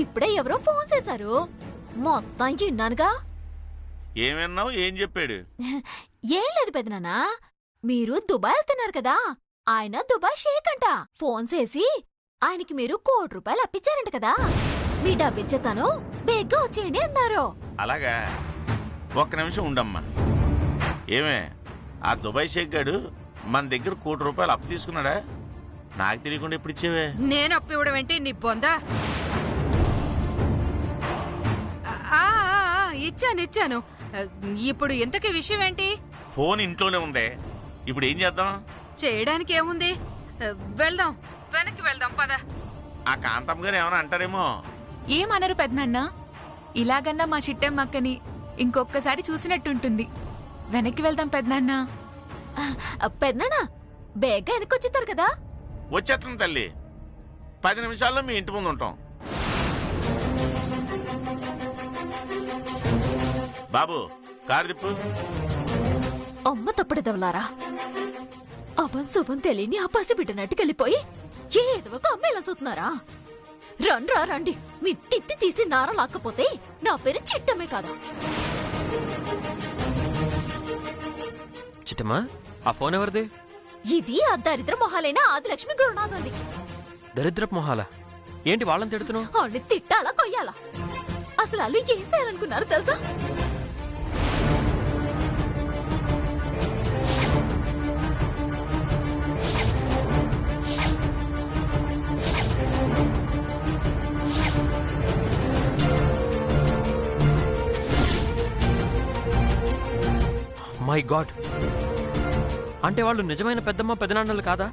ఇప్పుడే ఎవరో ఫోన్ చేశారు, మొత్తం విన్నానుగా. ఏమన్నావు? ఏం చెప్పాడు? ఏం లేదు పెదనాన్న, మీరు దుబాయ్ వెళ్తున్నారు కదా, ఆయన దుబాయ్ షేక్ అంట. ఫోన్ చేసి ఆయనకి మీరు ₹1,00,00,000 అప్పించారంట కదా, మీ డబ్బిచ్చేతాను, బేగ్గా వచ్చేయండి అన్నారు. అలాగా? ఒక్క నిమిషం ఉండమ్మా. ఏమే, ఆ దుబాయ్ షేక్ గాడు మన దగ్గర ₹1,00,00,000 అప్పు తీసుకున్నాడా? నాకు తెలియకుండా ఎప్పుడు ఇచ్చేవే? నేను అప్పు ఇవ్వడం ఏంటి నీ బొందా? ఇచ్చాను. ఇప్పుడు ఇంతకీ విషయం ఏంటి? ఫోన్ ఇంట్లోనే ఉంది, ఇప్పుడు ఏం చేద్దాం? చేయడానికి ఏముంది, వెళ్దాం, వెనక్కి వెళ్దాం పద. ఆ కాంతమ్మ గారు ఏమైనా అంటారేమో. ఏమనరు పెద్దనాన్న, ఇలాగన్నా మా చిట్టమ్మక్కని ఇంకొక్కసారి చూసినట్టుంటుంది. వెనక్కి వెళ్దాం పెద్దనాన్న. పెదనాన్న బేగ్గా వెనకొచ్చేస్తారు కదా? వచ్చేస్తాం తల్లి, 10 నిమిషాల్లో మీ ఇంటి ముందు ఉంటాం. బాబు, కారు తిప్పు. అమ్మ తప్పుడెదవలారా, అభం శుభం తెలియని ఆ పసిబిడ్డనట్టుకెళ్ళిపోయి ఏదో ఒక అమ్మాయిలా చూస్తున్నారా? రండి, మీ తిత్తి తీసి నార లాక్కపోతే నా పేరు చిట్టమే కాదా? చిట్టమ్మా, ఆ ఫోన్ ఎవరిది? ఇది ఆ దరిద్ర మొహాలైన ఆదిలక్ష్మి గురునాథంది. దరిద్రపు మొహాల ఏంటి వాళ్ళని తిడుతున్నావు? వాళ్ళని తిట్టాలా కొయ్యాలా? అసలు వాళ్ళు ఏం చేయాలనుకున్నారు తెలుసా? మై గాడ్, అంటే వాళ్ళు నిజమైన పెద్దమ్మ పెదనాన్నలు కాదా?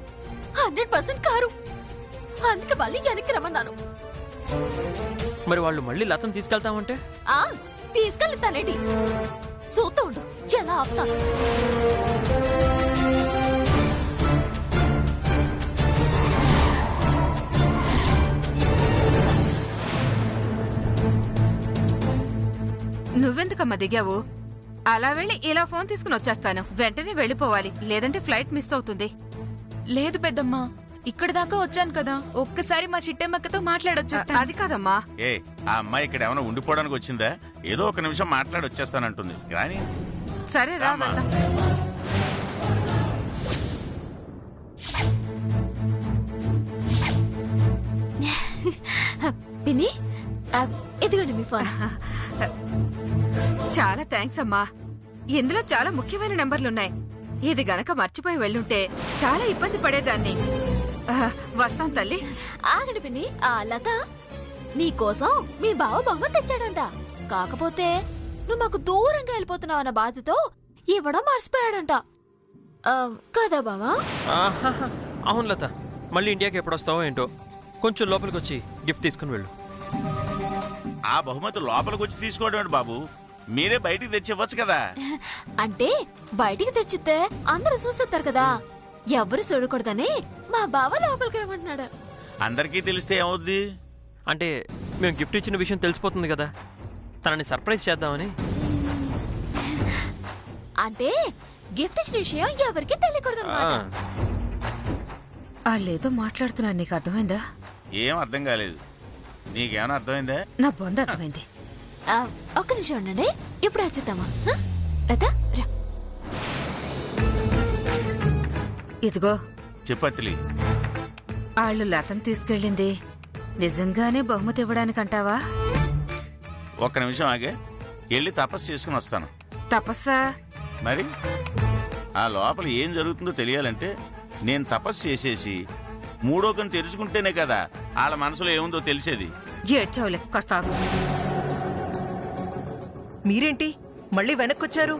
100% కారు. అందుకే మళ్ళీ వెనక్కి రమ్మన్నాను. మరి వాళ్ళు మళ్ళీ లతను తీసుకెళ్తామంటే? తీసుకెళ్తానేటి, సూత ఉండు ఎలా ఆపుతాను. నువ్వెందుకమ్మా దిగావు? అలా వెళ్ళి ఇలా ఫోన్ తీసుకుని వచ్చేస్తాను. వెంటనే వెళ్ళిపోవాలి, లేదంటే ఫ్లైట్ మిస్ అవుతుంది. లేదు పెద్దమ్మా, ఇక్కడ దాకా వచ్చాను కదా, ఒక్కసారి మా చిట్టమ్మక్కతో మాట్లాడొచ్చేస్తాను. అది కాదమ్మా. ఆ అమ్మాయి ఇక్కడ ఏమైనా ఉండిపోవడానికి వచ్చిందా? ఏదో ఒక నిమిషం మాట్లాడి వచ్చేస్తానంటుంది. కానీ సరే రా. పిన్ని, ఇదిగోండి మీ ఫోన్. చాలా థ్యాంక్స్ అమ్మా. ఇందులో చాలా ముఖ్యమైన నంబర్లున్నాయి. ఇది గనక మర్చిపోయి వెళ్ళుంటే చాలా ఇబ్బంది పడేదాన్ని. వస్తాం తల్లి. ఆగండి పిన్ని, లత నీకోసం మీ బావ బొమ్మ తెచ్చాడంట. కాకపోతే నువ్వు మాకు దూరంగా వెళ్ళిపోతున్నావు అన్న బాధతో ఇవ్వడం మర్చిపోయాడంట కదా బావా? అవును లత, మళ్ళీ ఇండియాకి ఎప్పుడు వస్తావో ఏంటో. కొంచెం లోపలికి వచ్చి గిఫ్ట్ తీసుకుని వెళ్ళు. ఆ బహుమతి లోపలికి వచ్చి తీసుకోవడం బాబు, మీరే బయటికి తెచ్చివ్వచ్చు కదా. అంటే బయటికి తెచ్చితే అందరూ చూసేస్తారు కదా, ఎవరు చూడకూడదని మా బావ లోపలికి రమ్మంటున్నాడు. అందరికీ తెలిస్తే ఏమవుద్ది? అంటే మేము గిఫ్ట్ ఇచ్చిన విషయం తెలిసిపోతుంది కదా, తనని సర్ప్రైజ్ చేద్దామని. అంటే గిఫ్ట్ ఇచ్చిన విషయం ఎవరికి తెలియకూడదు అన్నమాట. వాళ్ళేదో మాట్లాడుతున్నారు, నీకు అర్థమైందా? ఏం అర్థం కాలేదు. నీకేమైనా అర్థమైందా? నా బొంద అర్థమైంది. ఒక్క నిమిషం ఉండండి, ఇప్పుడు వచ్చేద్దామా? లత రా. ఇదిగో చెప్పత్లి, వాళ్ళు లతను తీసుకెళ్ళింది నిజంగానే బహుమతి ఇవ్వడానికంటావా? ఒక్క నిమిషం ఆగే, వెళ్ళి తపస్సు చేసుకుని వస్తాను. తపస్సా? మరి ఆ లోపల ఏం జరుగుతుందో తెలియాలంటే నేను తపస్సు చేసేసి 3వ కన్ను తెరుచుకుంటేనే కదా వాళ్ళ మనసులో ఏముందో తెలిసేది. ఏడ్చావులే, కాస్త ఆగు. మీరేంటి మళ్ళీ వెనక్కొచ్చారు?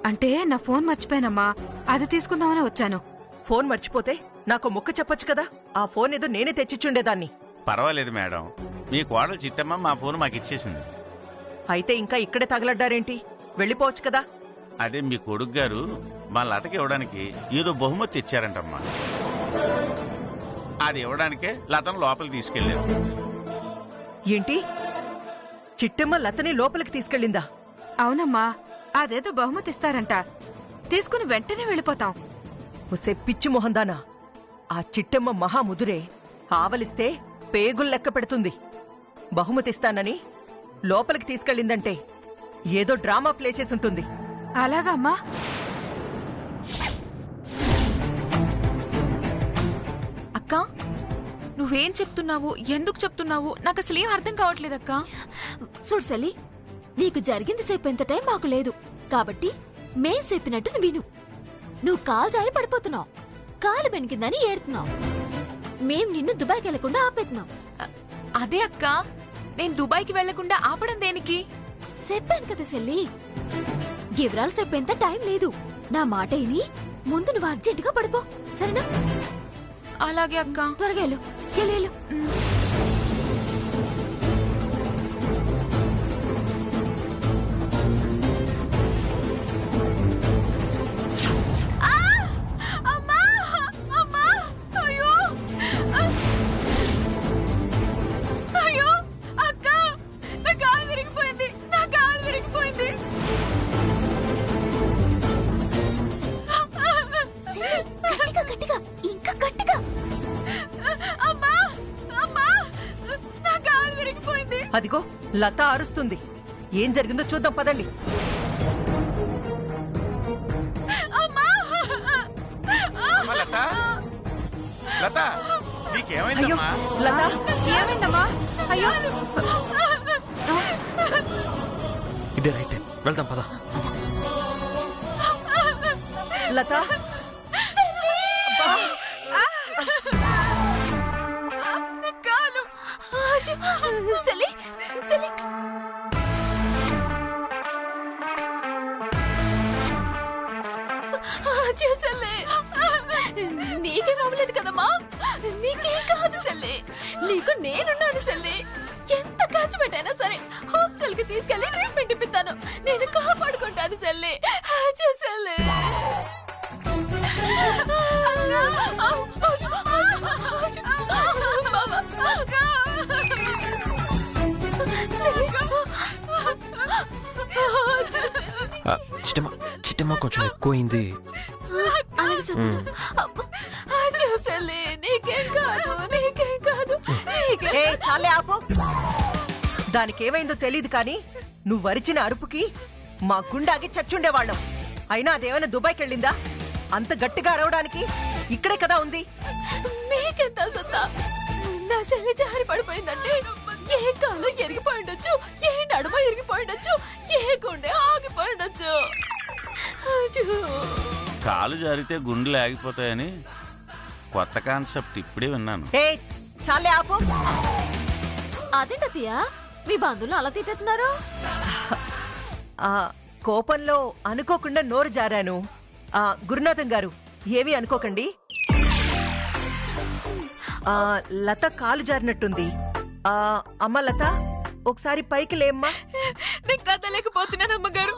అంటే నా ఫోన్ మర్చిపోయానమ్మా, అది తీసుకుందామని వచ్చాను. ఫోన్ మర్చిపోతే నాకు ముక్క చెప్పొచ్చు కదా, ఆ ఫోన్ ఏదో నేనే తెచ్చిచ్చుండేదాన్ని. పర్వాలేదు మేడం, మీ కోడలు చిట్టమ్మ మా ఫోన్ మాకు ఇచ్చేసింది. అయితే ఇంకా ఇక్కడే తగలడ్డారేంటి? వెళ్ళిపోవచ్చు కదా. అదే మీ కొడుకు గారు మా లతకి ఇవ్వడానికి ఏదో బహుమతి ఇచ్చారంటమ్మా, అది ఇవ్వడానికే లతను లోపలికి తీసుకెళ్లారు. ఏంటి, చిట్టమ్మ లతని లోపలికి తీసుకెళ్ళిందా? అవునమ్మా, అదేదో బహుమతి ఇస్తారంట, తీసుకుని వెంటనే వెళ్ళిపోతాం. ఒసే పిచ్చి మొహందానా, ఆ చిట్టమ్మ మహాముదురే, ఆవలిస్తే పేగులు లెక్క పెడుతుంది. బహుమతిస్తానని లోపలికి తీసుకెళ్ళిందంటే ఏదో డ్రామా ప్లే చేసి ఉంటుంది. అలాగా అమ్మా? అక్క నువ్వేం చెప్తున్నావు, ఎందుకు చెప్తున్నావు, నాకు అసలు ఏం అర్థం కావట్లేదక్క. చూడు సెల్లి, నీకు జరిగింది చెప్పేంత టైం మాకు లేదు కాబట్టి మేం చెప్పినట్టు నువ్వు విను. నువ్వు కాలు జారి పడిపోతున్నావు, కాలు బెనికిందని ఏడుతున్నావు. మేం నిన్ను దుబాయ్కి వెళ్లకుండా ఆపేతున్నాం. అదే అక్క, నేను దుబాయ్కి వెళ్లకుండా ఆపడం దేనికి? చెప్పాను కదా సెల్లి, వివరాలు చెప్పేంత టైం లేదు. నా మాట విని ముందు నువ్వు అర్జెంటుగా పడిపో, సరేనా? అలాగే అక్క. త్వరగా వెళ్ళు, వెళ్ళు. గట్టిగా, ఇంకా గట్టిగా. అదిగో లత అరుస్తుంది. ఏం జరిగిందో చూద్దాం పదండి. అమ్మా, లత, లత, నీకేమైందమ్మా? లత, ఏమైందమ్మా? అయ్యో, ఇదే రైట్ టైం, వెళ్దాం పద. లత, కాలు. సెల్లి, సెల్లి. సెల్లి, నీకేం అవ్వలేదు కదమ్మా, నీకేం కాదు సెల్లి. నీకు నేనున్నాను సెల్లి. ఎంత ఖర్చు పెట్టైనా సరే హాస్పిటల్ కి తీసుకెళ్లి ట్రీట్మెంట్ ఇప్పిస్తాను. నేను కాపాడుకుంటాను సెల్లి. సెల్లి, చిట్టమ్మ కొంచెం ఎక్కువైంది. అలాగే సత్తును. చూసలే, నీకేం కాదు, నీకేం కాదు. ఏ చాలే ఆపు. దానికేమైందో తెలీదు కానీ నువ్వు వరిచిన అరుపుకి మా గుండాగి చచ్చుండేవాళ్ళం. అయినా అదేమైనా దుబాయ్కి వెళ్ళిందా? అంత గట్టిగా అరవడానికి ఇక్కడే కదా ఉంది. నీకేం తెలుసా? నా సెల్లి జారి పడిపోయిందంటే ఏ కాలు ఎరిగిపోయిండొచ్చు, ఏ నడుమ ఎరిగిపోయిండొచ్చు, ఏ గుండె ఆగిపోయిండొచ్చు. కాలు జారితే గుండెలు ఆగిపోతాయని కొత్త కాన్సెప్ట్ ఇప్పుడే విన్నాను. ఏ చాలే ఆపు. అదేంటయ్యా, మీ బంధువులు అలా తిట్టేస్తున్నారు? ఆ కోపంలో అనుకోకుండా నోరు జారాను. గురునాథం గారు, ఏవి అనుకోకండి. లత కాలు జారినట్టుంది. అమ్మ లత, ఒకసారి పైకి లేమ్మా. నేను కదలేకపోతున్నాను అమ్మగారు,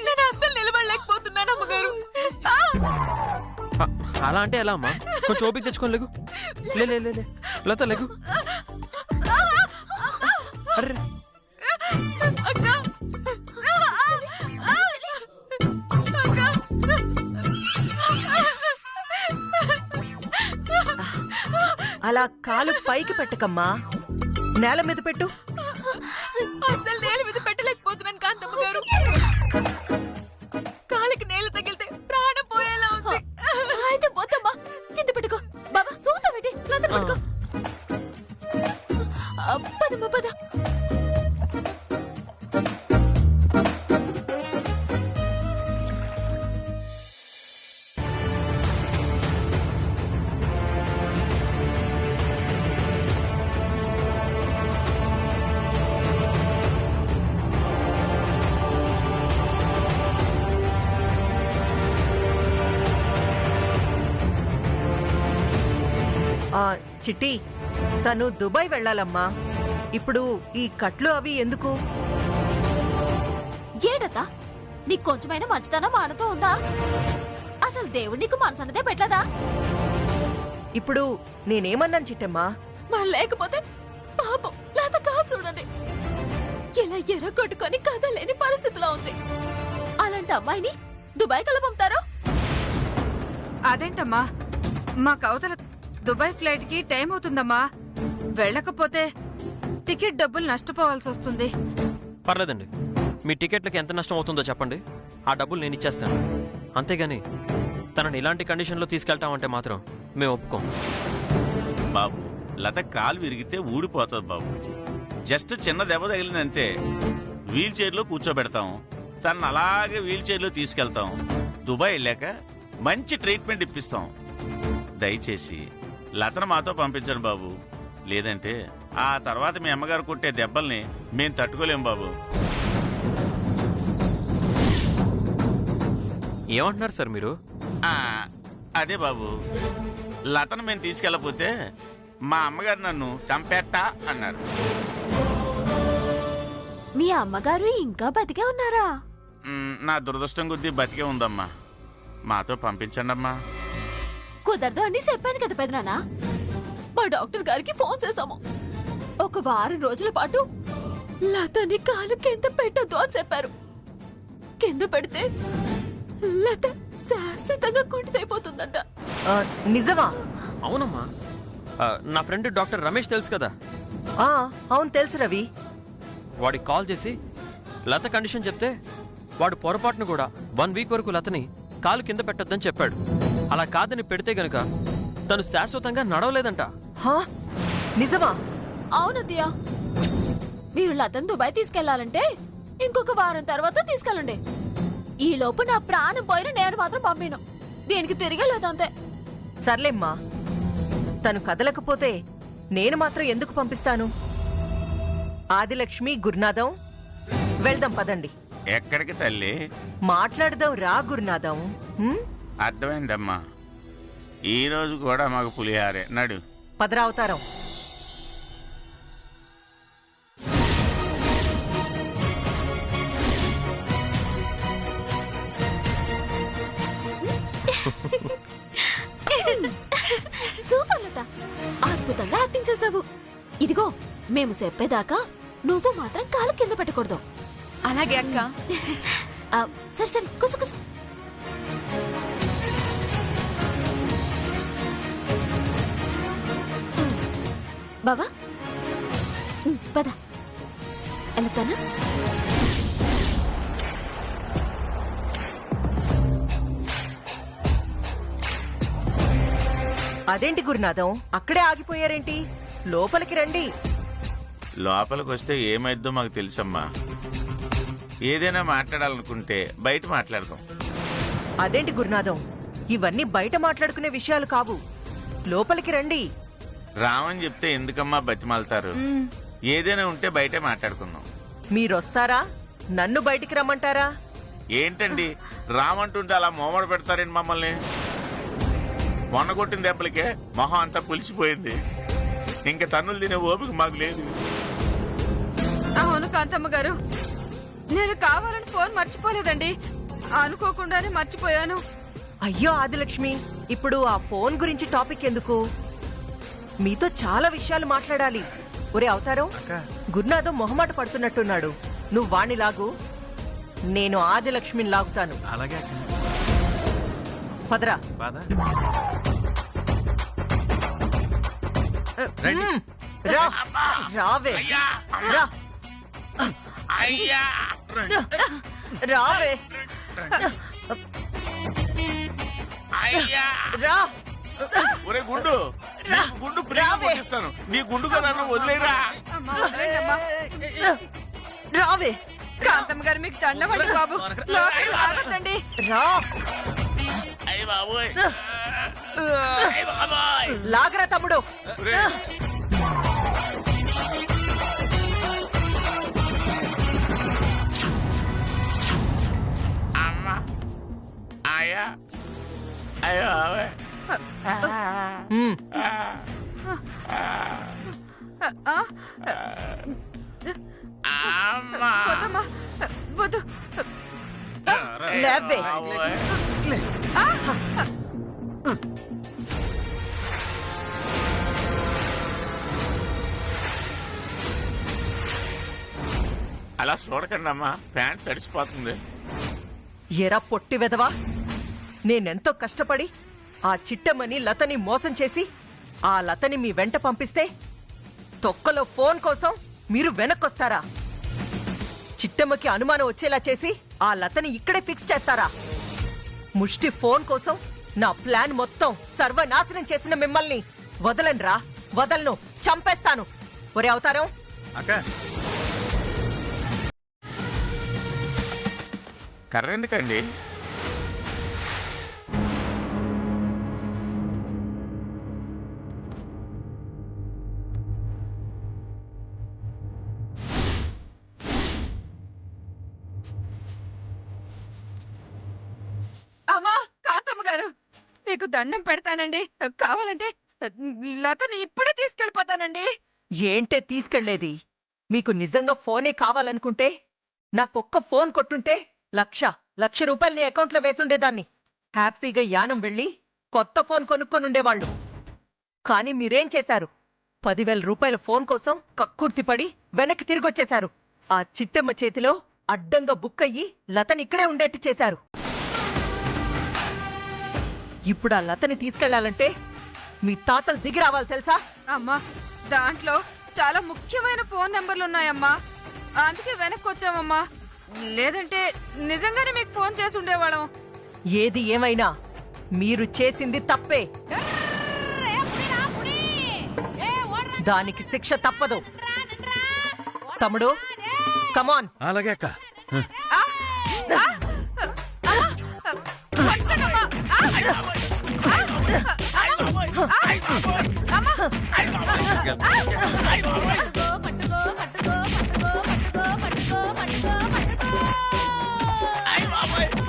నేను అస్సలు నిలబడలేకపోతున్నాను అమ్మగారు. అలా అంటే ఎలా అమ్మా? కొంచెం ఓపిక తెచ్చుకొని లేగు. లే లే లే, లత లేగు. అర్రే అలా కాలు పైకి పెట్టకమ్మా, నేల మీద పెట్టు. అసలు నేల మీద పెట్టలేకపోతున్నాను కాంతమ్మ గారు. కాలికి నేల తగిలితే ప్రాణం పోయేలా ఉంది. అయితే పోతమ్మా, కింద పెట్టుకో. బాబా సూత పెట్టి లంద పెట్టుకో. పదమ్మా పద. చిట్టి, తను దుబాయ్ వెళ్ళాలమ్మా. ఇప్పుడు ఈ కట్లు అవి ఎందుకు? ఏడతా, నీకు కొంచెమైనా మంచితనం మానతో ఉందా? అసలు దేవుడు నీకు మనసన్నదే పెట్టలేదా? ఇప్పుడు నేనేమన్నాను చిట్టమ్మా? మరి లేకపోతే పాపం లేత కాదు చూడండి, ఇలా ఎర్ర కొట్టుకొని కదలేని పరిస్థితిలో ఉంది. అలాంటి అమ్మాయిని దుబాయ్ కల పంపుతారు? అదేంటమ్మా, మా కవతల దుబాయ్ ఫ్లైట్ కి టైం అవుతుందమ్మా. వెళ్ళకపోతే టికెట్ డబ్బులు నష్టపోవాల్సి వస్తుంది. పర్లేదండి, మీ టికెట్లకి ఎంత నష్టం అవుతుందో చెప్పండి, ఆ డబ్బులు నేను ఇచ్చేస్తాను. అంతేగాని తనని ఇలాంటి కండిషన్లో తీసుకెళ్తామంటే మాత్రం మేము ఒప్పుకోం. బాబు, లత కాలు విరిగితే ఊడిపోతుంది బాబు. జస్ట్ చిన్న దెబ్బ తగిలినంతే వీల్ చైర్లో కూర్చోబెడతాం, తను అలాగే వీల్ చైర్లో తీసుకెళ్తాం. దుబాయ్ వెళ్ళాక మంచి ట్రీట్మెంట్ ఇప్పిస్తాం. దయచేసి లతను మాతో పంపించండి బాబు. లేదంటే ఆ తర్వాత మీ అమ్మగారు కొట్టే దెబ్బల్ని మేం తట్టుకోలేం బాబు. ఏమంటున్నారు సార్ మీరు? అదే బాబు, లతను మేము తీసుకెళ్ళకపోతే మా అమ్మగారు నన్ను చంపేస్తా అన్నారు. మీ అమ్మగారు ఇంకా బతికే ఉన్నారా? నా దురదృష్టం కొద్దీ బతికే ఉందమ్మా. మాతో పంపించండి అమ్మా. కుదరదు అని చెప్పాను కదా పెదనాన్న. మా డాక్టర్ గారికి ఫోన్ చేశాము. ఒక వారం రోజుల పాటు లతని కాలు కింద పెట్టొద్దు అని చెప్పారు. కింద పెడితే లత శాశ్వతంగా కుంటిదైపోతుందంట. నిజమా? అవునమ్మా, నా ఫ్రెండ్ డాక్టర్ రమేష్ తెలుసు కదా, అవును తెలుసు రవి. వాడికి కాల్ చేసి లత కండిషన్ చెప్తే వాడు పొరపాటును కూడా 1 వీక్ వరకు లతని కాలు కింద పెట్టొద్దని చెప్పాడు. అలా కాదని పెడితే గనుక తను శాశ్వతంగా నడవలేదంట. నిజమా? అవునత్తయ్య, మీరు లతను దుబాయ్ తీసుకెళ్లాలంటే ఇంకొక వారం తర్వాత తీసుకెళ్ళండి. ఈ లోపు నా ప్రాణం పోయిన నేను మాత్రం పంపిను. దీనికి తిరగలేదు అంతే. సర్లేమ్మా, తను కదలకపోతే నేను మాత్రం ఎందుకు పంపిస్తాను? ఆదిలక్ష్మి, గురునాథం, వెళ్దాం పదండి. ఎక్కడికి తల్లి? మాట్లాడదాం రా గురునాథం. అర్థమైందమ్మా, ఈ రోజు కూడా మాకు పులిహారే. నడు పదరా అవతారం. సూపర్ లత, అద్భుతంగా యాక్టింగ్ చేసావు. ఇదిగో మేము చెప్పేదాకా నువ్వు మాత్రం కాలు కింద పెట్టకూడదు. అలాగే అక్క. సరే సరే, కూసు కూసు. బావా పద వెళ్తానా? అదేంటి గురునాథం, అక్కడే ఆగిపోయారేంటి? లోపలికి రండి. లోపలికి వస్తే ఏమైద్దో మాకు తెలుసమ్మా. ఏదైనా మాట్లాడాలనుకుంటే బయట మాట్లాడదాం. అదేంటి గురునాథం, ఇవన్నీ బయట మాట్లాడుకునే విషయాలు కావు. లోపలికి రండి. రామని చెప్తే ఎందుకమ్మా బతిమాలతారు? ఏదైనా ఉంటే బయటే మాట్లాడుకుందాం. మీరొస్తారా? నన్ను బయటికి రమ్మంటారా? ఏంటండి రామంటుంటే అలా మోమడ పెడతారండి మమ్మల్ని? మొన్న కొట్టిన దెబ్బలకే మొహం అంతా పులిసిపోయింది. ఇంకా తన్నులు తినే ఓపిక మాకు లేదు. అవును కాంతమ్మ గారు, నేను కావాలని ఫోన్ మర్చిపోలేదండి. అనుకోకుండానే మర్చిపోయాను. అయ్యో ఆదిలక్ష్మి, ఇప్పుడు ఆ ఫోన్ గురించి టాపిక్ ఎందుకు? మీతో చాలా విషయాలు మాట్లాడాలి. ఒరే అవతారం, గురునాథం మొహమాట పడుతున్నట్టున్నాడు. నువ్వు వాణ్ణి లాగు, నేను ఆదిలక్ష్మిని లాగుతాను. పదరా. రా, రావే. రా. రావే. రా. ఒరే గుండు, గుండు ప్రేమిస్తాను. నీ గుండు కదా వదిలేరా. అమ్మా, వదిలేయండమ్మా. రావే. కాంతమ్మ గారు మీకు దండవండి బాబు, లోపలికి రావద్దండి. రా. లాగరా తమ్ముడు. అమ్మా, ఆయా, అయ్యో వద్దమ్మా, వద్దు. లేవే. అలా చూడకండి అమ్మా, ప్యాంట్ తడిసిపోతుంది. ఎరా పొట్టి వెదవా, నేనెంతో కష్టపడి ఆ చిట్టమ్మని లతని మోసం చేసి ఆ లతని మీ వెంట పంపిస్తే తొక్కలో ఫోన్ కోసం మీరు వెనక్కొస్తారా? చిట్టమ్మకి అనుమానం వచ్చేలా చేసి ఆ లతని ఇక్కడే ఫిక్స్ చేస్తారా? ముష్టి ఫోన్ కోసం నా ప్లాన్ మొత్తం సర్వనాశనం చేసిన మిమ్మల్ని వదలనురా, వదలను, చంపేస్తాను. ఒరే అవతారం, అక్క కర్ర ఎందుకండి? అమ్మా కాంతమ్మ గారు, మీకు దండం పెడతానండి. కావాలంటే లతని ఇప్పుడే తీసుకెళ్ళిపోతానండి. ఏంటే తీసుకెళ్లేది? మీకు నిజంగా ఫోనే కావాలనుకుంటే నాకొక్క ఫోన్ కొట్టుంటే 1,00,000 రూపాయలు నీ అకౌంట్లో వేసుండేదాన్ని. హ్యాపీగా యానం వెళ్ళి కొత్త ఫోన్ కొనుక్కొనుండేవాళ్ళు. కానీ మీరేం చేశారు? 10,000 రూపాయల ఫోన్ కోసం కక్కుర్తిపడి వెనక్కి తిరిగొచ్చేశారు. ఆ చిట్టమ్మ చేతిలో అడ్డంగా బుక్ అయ్యి లతని ఇక్కడే ఉండేట్టు చేశారు. ఇప్పుడు ఆ లతని తీసుకెళ్లాలంటే మీ తాతలు దిగి రావాలి తెలుసా? అమ్మా, దాంట్లో చాలా ముఖ్యమైన ఫోన్ నెంబర్లు ఉన్నాయమ్మా. అందుకే వెనక్కి వచ్చామమ్మా. లేదంటే నిజంగానే మీకు ఫోన్ చేసి ఉండేవాళ్ళం. ఏది ఏమైనా మీరు చేసింది తప్పే. దానికి శిక్ష తప్పదు. తమ్ముడు, కమాన్. అలాగే అక్క.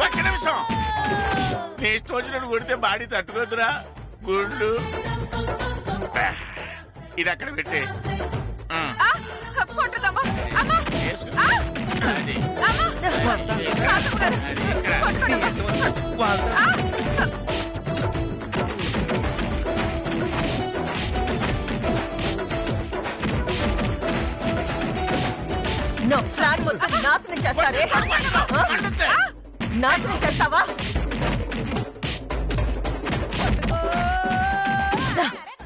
ఒక్క నిమిషం. నీ ఇష్టం వచ్చినట్టు కొడితే బాడీ తట్టుకోద్దురా గుండు. ఇది అక్కడ పెట్టి నా ప్లాన్ మొత్తం నాశనం చేస్తారే. నాశనం చేస్తావా?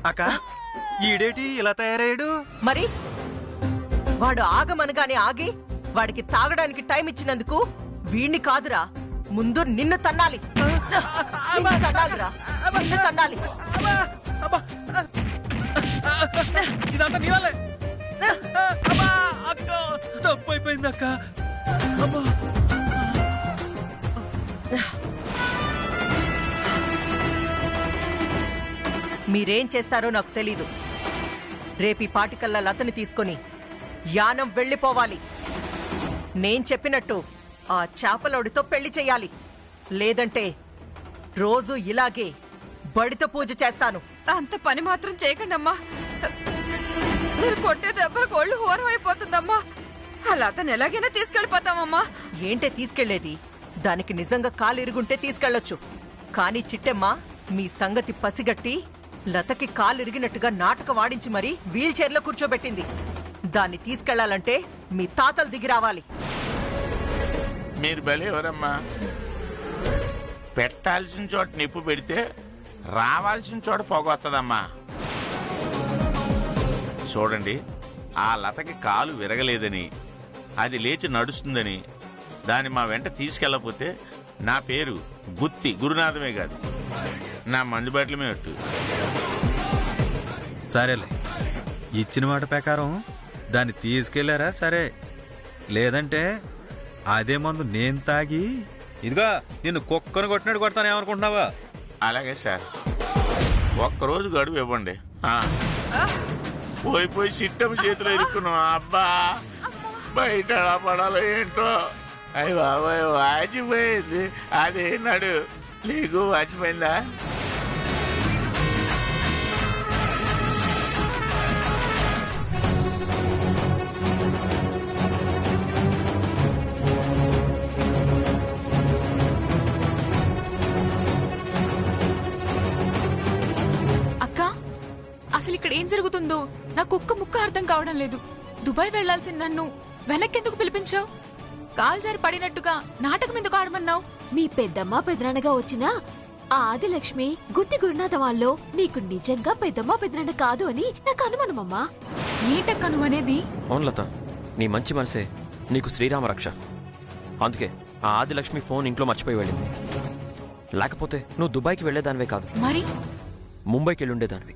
అక్క, ఈడేటి ఇలా తయారయ్యాడు? మరి వాడు ఆగమనగానే ఆగి వాడికి తాగడానికి టైం ఇచ్చినందుకు వీణ్ణి కాదురా, ముందు నిన్ను తన్నాలి. నిన్ను తన్నాలిరా, నిన్ను తన్నాలి. ఇదంతా నీ వల్లే. అక్క, తప్పు అయిపోయింది అక్క. మీరేం చేస్తారో నాకు తెలీదు. రేపీ పాటికల్లా లతని తీసుకొని యానం వెళ్ళిపోవాలి. నేను చెప్పినట్టు ఆ చేపలోడితో పెళ్లి చెయ్యాలి. లేదంటే రోజు ఇలాగే బడిత పూజ చేస్తాను. అంత పని మాత్రం చేయకండి అమ్మా. మీరు కొట్టే దెబ్బలకు ఒళ్ళు హోరం అయిపోతుందమ్మా. అలా అతను ఎలాగైనా తీసుకెళ్ళిపోతామమ్మా. ఏంటే తీసుకెళ్లేది? దానికి నిజంగా కాలు ఇరుగుంటే తీసుకెళ్లొచ్చు. కానీ చిట్టెమ్మ మీ సంగతి పసిగట్టి లతకి కాలు ఇరిగినట్టుగా నాటకం ఆడించి మరీ వీల్ చైర్లో కూర్చోబెట్టింది. దాన్ని తీసుకెళ్లాలంటే మీ తాతలు దిగి రావాలి. మీరు బలేవరమ్మా. పెట్టాల్సిన చోట నిప్పు పెడితే రావాల్సిన చోట పొగొత్తదమ్మా. చూడండి, ఆ లతకి కాలు విరగలేదని, అది లేచి నడుస్తుందని దాన్ని మా వెంట తీసుకెళ్ళకపోతే నా పేరు గుత్తి గురునాథమే కాదు, నా మందుబాట్లమే అట్టు. సరేలే, ఇచ్చిన మాట ప్రకారం దాన్ని తీసుకెళ్లారా సరే. లేదంటే అదే మందు నేను తాగి ఇదిగా నిన్ను కుక్కను కొట్టినట్టు కొడతానేమనుకుంటున్నావా? అలాగే సార్, ఒక్కరోజు గడువు ఇవ్వండి. పోయి చిట్టమ్మ చేతిలో ఇరుక్కున్నాం. అబ్బా, బయట ఎలా పడాలో ఏంటో. అయ్యి బాబాయ్, వాచిపోయింది. అదే నడు నీకు వాచిపోయిందా? అసలు ఇక్కడ ఏం జరుగుతుందో నాకు ఒక్క ముక్క అర్థం కావడం లేదు. దుబాయ్ వెళ్లాల్సిన నన్ను వెనక్కెందుకు పిలిపించావు? కాల్ జారి పడినట్టుగా నాటకం ఎందుకు ఆడమన్నావు? మీ పెద్దమ్మ పెదనాన్నగా వచ్చిన ఆ ఆదిలక్ష్మి గుత్తి గురునాథం వాళ్ళు నీకు నిజంగా పెద్దమ్మ పెదనాన్న కాదు అని నాకు అనుమానమమ్మా. ఏంటక్క నువ్వనేది? అవును లత, నీ మంచి మనసే నీకు శ్రీరామ రక్ష. అందుకే ఆ ఆదిలక్ష్మి ఫోన్ ఇంట్లో మర్చిపోయి వెళ్ళింది. లేకపోతే నువ్వు దుబాయ్కి వెళ్లేదానివే కాదు, మరి ముంబైకి వెళ్ళి ఉండేదానివి.